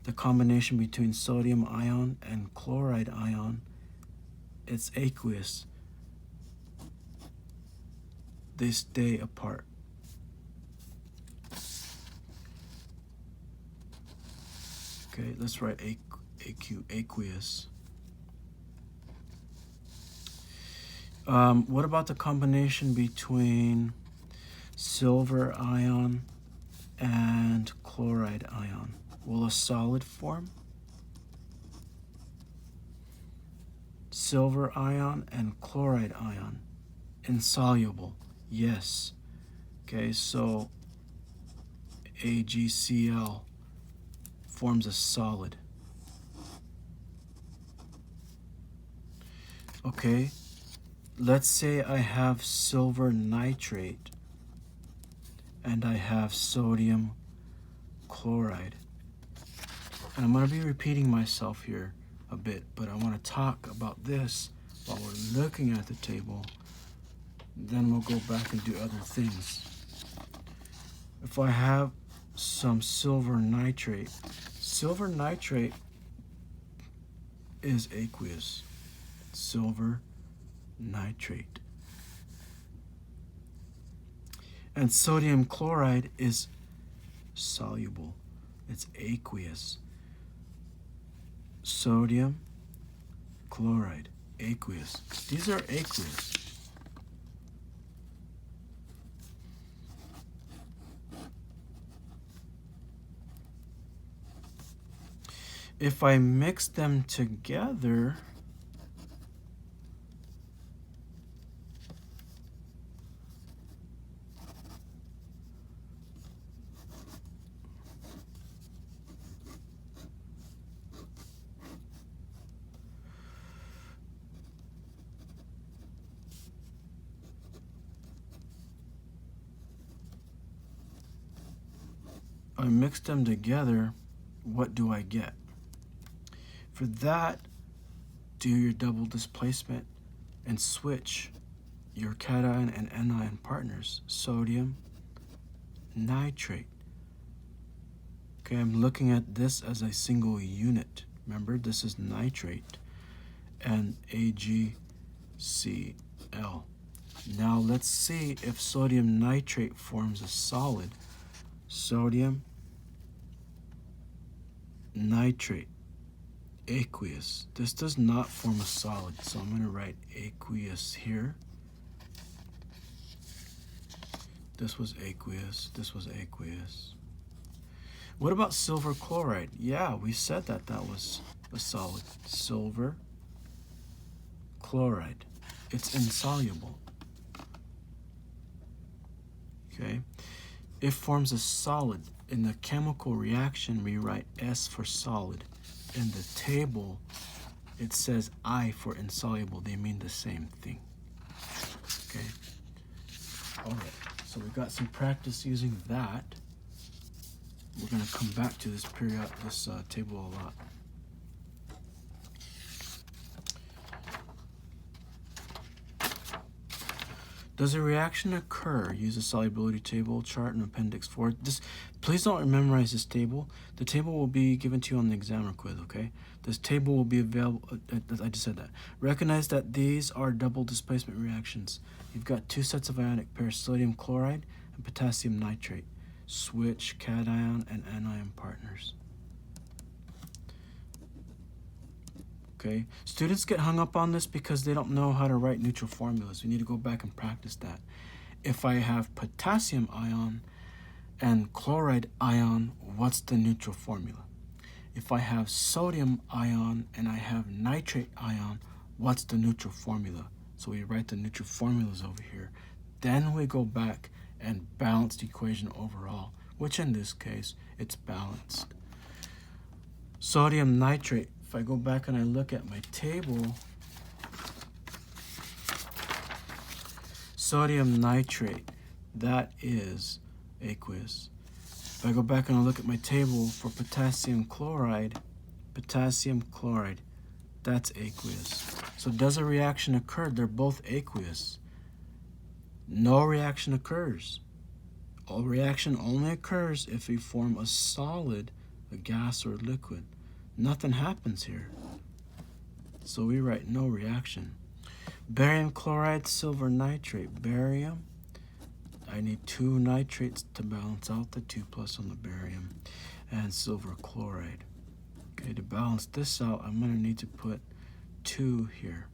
the combination between sodium ion and chloride ion, it's aqueous. They stay apart. Okay, let's write aqueous. What about the combination between silver ion and chloride ion? Will a solid form? Silver ion and chloride ion. Insoluble. Yes. Okay, so AgCl forms a solid. Okay, let's say I have silver nitrate and I have sodium chloride. And I'm going to be repeating myself here a bit, but I want to talk about this while we're looking at the table. Then we'll go back and do other things. If I have some silver nitrate is aqueous. Silver nitrate. And sodium chloride is soluble. It's aqueous. Sodium chloride, aqueous. These are aqueous. If I mix them together, what do I get? For that, do your double displacement and switch your cation and anion partners. Sodium nitrate. Okay, I'm looking at this as a single unit. Remember, this is nitrate and AgCl. Now let's see if sodium nitrate forms a solid. Sodium nitrate, aqueous. This does not form a solid, so I'm going to write aqueous here. This was aqueous, this was aqueous. What about silver chloride? Yeah, we said that was a solid. Silver chloride. It's insoluble. Okay. It forms a solid. In the chemical reaction, we write S for solid. In the table, it says I for insoluble. They mean the same thing. Okay. All right. So we got some practice using that. We're going to come back to this table a lot. Does a reaction occur? Use a solubility table chart in Appendix 4. Please don't memorize this table. The table will be given to you on the examiner quiz, okay? This table will be available. I just said that. Recognize that these are double displacement reactions. You've got two sets of ionic pairs, sodium chloride and potassium nitrate. Switch cation and anion partners. Okay, students get hung up on this because they don't know how to write neutral formulas. We need to go back and practice that. If I have potassium ion and chloride ion, what's the neutral formula? If I have sodium ion and I have nitrate ion, what's the neutral formula? So we write the neutral formulas over here. Then we go back and balance the equation overall, which in this case, it's balanced. Sodium nitrate. If I go back and I look at my table, sodium nitrate, that is aqueous. If I go back and I look at my table for potassium chloride, that's aqueous. So does a reaction occur? They're both aqueous. No reaction occurs. A reaction only occurs if we form a solid, a gas, or a liquid. Nothing happens here. So we write no reaction. Barium chloride, silver nitrate. Barium, I need two nitrates to balance out the 2 plus on the barium. And silver chloride. Okay, to balance this out, I'm going to need to put 2 here.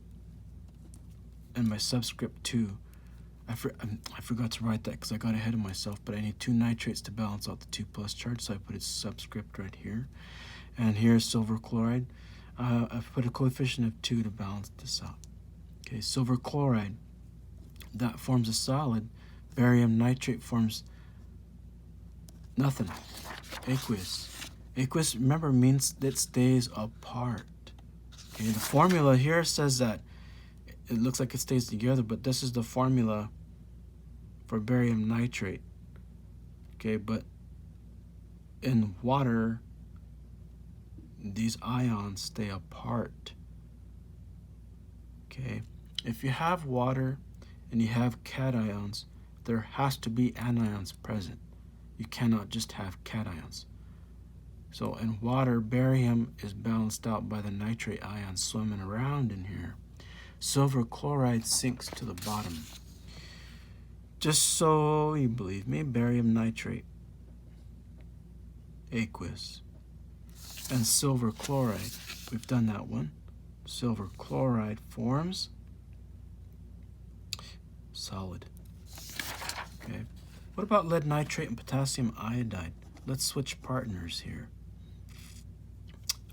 and my subscript 2. I forgot to write that because I got ahead of myself, but I need 2 nitrates to balance out the 2+ charge, so I put its subscript right here. And here's silver chloride. I've put a coefficient of 2 to balance this out. Okay, silver chloride, that forms a solid. Barium nitrate forms nothing. Aqueous. Aqueous, remember, means it stays apart. Okay, the formula here says that it looks like it stays together, but this is the formula for barium nitrate. Okay, but in water, these ions stay apart. Okay, if you have water and you have cations, there has to be anions present. You cannot just have cations. So in water, barium is balanced out by the nitrate ions swimming around in here. Silver chloride sinks to the bottom. Just so you believe me, barium nitrate, aqueous. And silver chloride, we've done that one. Silver chloride forms solid. Okay. What about lead nitrate and potassium iodide? Let's switch partners here.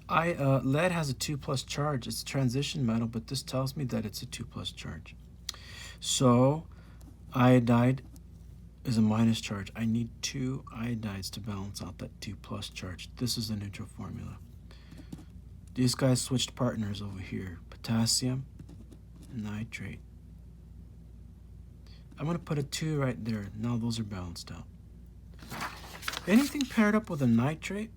Lead has a 2+ charge. It's a transition metal, but this tells me that it's a 2+ charge. So iodide is a minus charge. I need 2 iodides to balance out that 2+ charge. This is the neutral formula. These guys switched partners over here. Potassium, nitrate. I'm going to put a 2 right there. Now those are balanced out. Anything paired up with a nitrate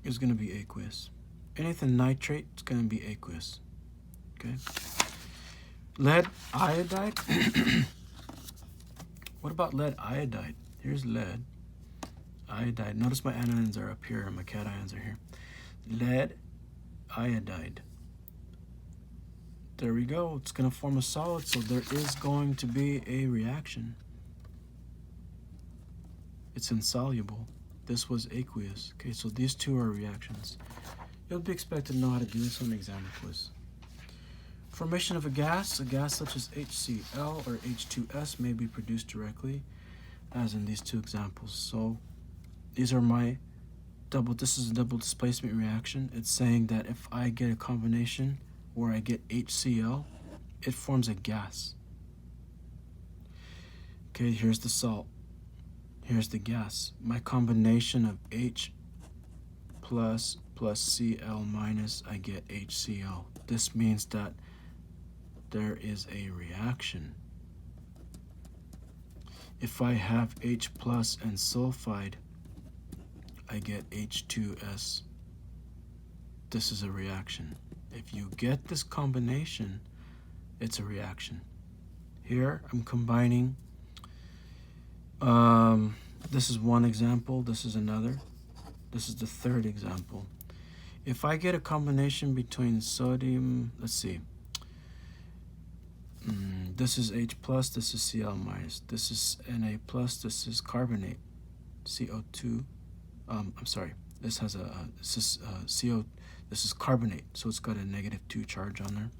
is going to be aqueous. Anything nitrate is going to be aqueous. Okay. Lead iodide. What about lead iodide? Here's lead iodide. Notice my anions are up here and my cations are here. Lead iodide. There we go. It's going to form a solid, so there is going to be a reaction. It's insoluble. This was aqueous. Okay, so these two are reactions. You'll be expected to know how to do this on the exam quiz. Formation of a gas such as HCl or H2S may be produced directly, as in these two examples. So these are my this is a double displacement reaction. It's saying that if I get a combination where I get HCl, it forms a gas. Okay, here's the salt. Here's the gas. My combination of H plus Cl minus, I get HCl. This means that there is a reaction. If I have H plus and sulfide, I get H2S. This is a reaction. If you get this combination, it's a reaction. Here I'm combining, this is one example, this is another, this is the third example. If I get a combination between sodium, let's see, this is H plus, this is Cl minus, this is Na plus, this is carbonate, CO2, I'm sorry, this has this is CO, this is carbonate, so it's got a -2 charge on there.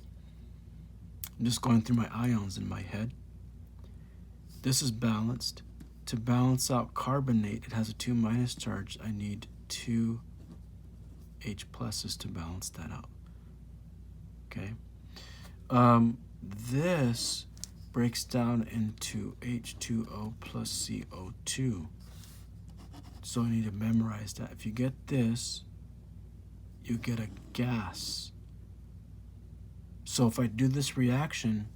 I'm just going through my ions in my head. This is balanced. To balance out carbonate, it has a 2- charge. I need 2 H pluses to balance that out. Okay. This breaks down into H2O plus CO2. So I need to memorize that. If you get this, you get a gas. So if I do this reaction,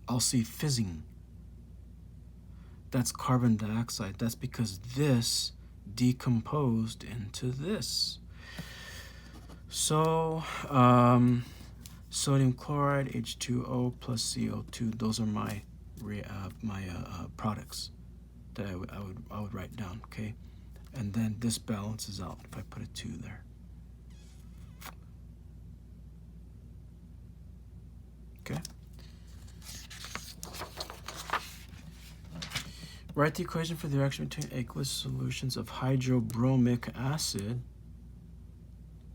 I'll see fizzing. That's carbon dioxide. That's because this decomposed into this. So sodium chloride, H2O plus CO2, those are my products that I would write down, okay? And then this balances out if I put a 2 there. Okay? Write the equation for the reaction between aqueous solutions of hydrobromic acid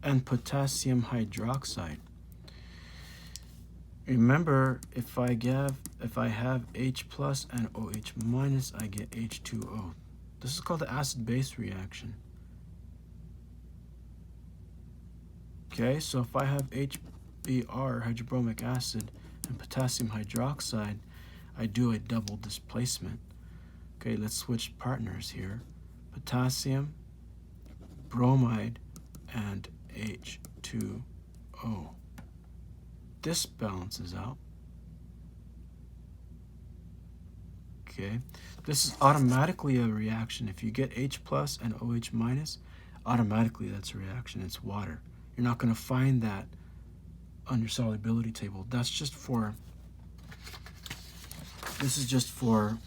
and potassium hydroxide. Remember, if I have H plus and OH minus, I get H2O. This is called the acid-base reaction. Okay, so if I have HBr, hydrobromic acid, and potassium hydroxide, I do a double displacement. Okay, let's switch partners here. Potassium, bromide, and H2O. This balances out. Okay, this is automatically a reaction. If you get H plus and OH minus, automatically that's a reaction. It's water. You're not going to find that on your solubility table. That's just for, this is just for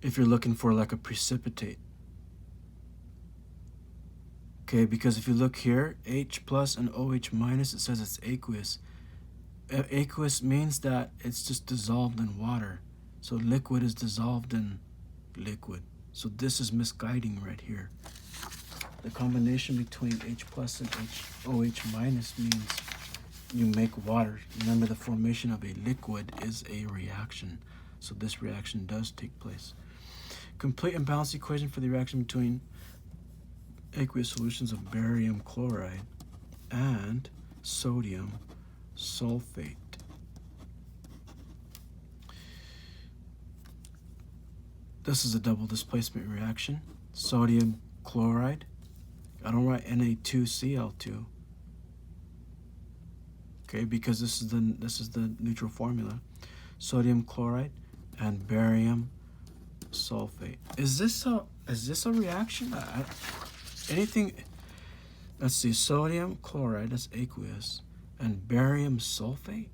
if you're looking for like a precipitate. Okay, because if you look here, H plus and OH minus, it says it's aqueous. Aqueous means that it's just dissolved in water. So liquid is dissolved in liquid. So this is misguiding right here. The combination between H plus and OH minus means you make water. Remember, the formation of a liquid is a reaction. So this reaction does take place. Complete and balanced equation for the reaction between aqueous solutions of barium chloride and sodium sulfate. This is a double displacement reaction. Sodium chloride. I don't write Na2Cl2. Okay, because this is the neutral formula. Sodium chloride and barium sulfate. Is this a reaction? Anything? Let's see. Sodium chloride, that's aqueous, and barium sulfate.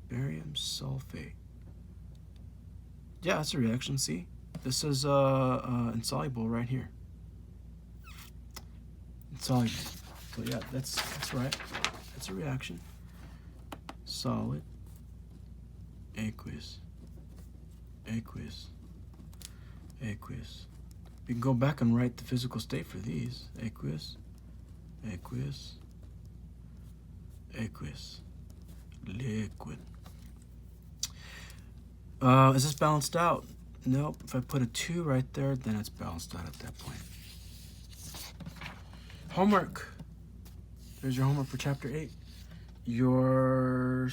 Barium sulfate. Yeah, that's a reaction. See, this is insoluble right here. Insoluble. So yeah, that's right. That's a reaction. Solid. Aqueous. Aqueous. Aqueous. We can go back and write the physical state for these. Aqueous. Aqueous. Aqueous. Liquid. Is this balanced out? Nope. If I put a 2 right there, then it's balanced out at that point. Homework. There's your homework for chapter 8. You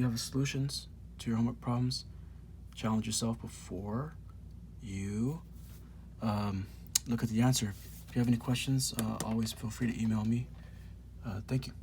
have solutions to your homework problems. Challenge yourself before you look at the answer. If you have any questions, always feel free to email me. Thank you.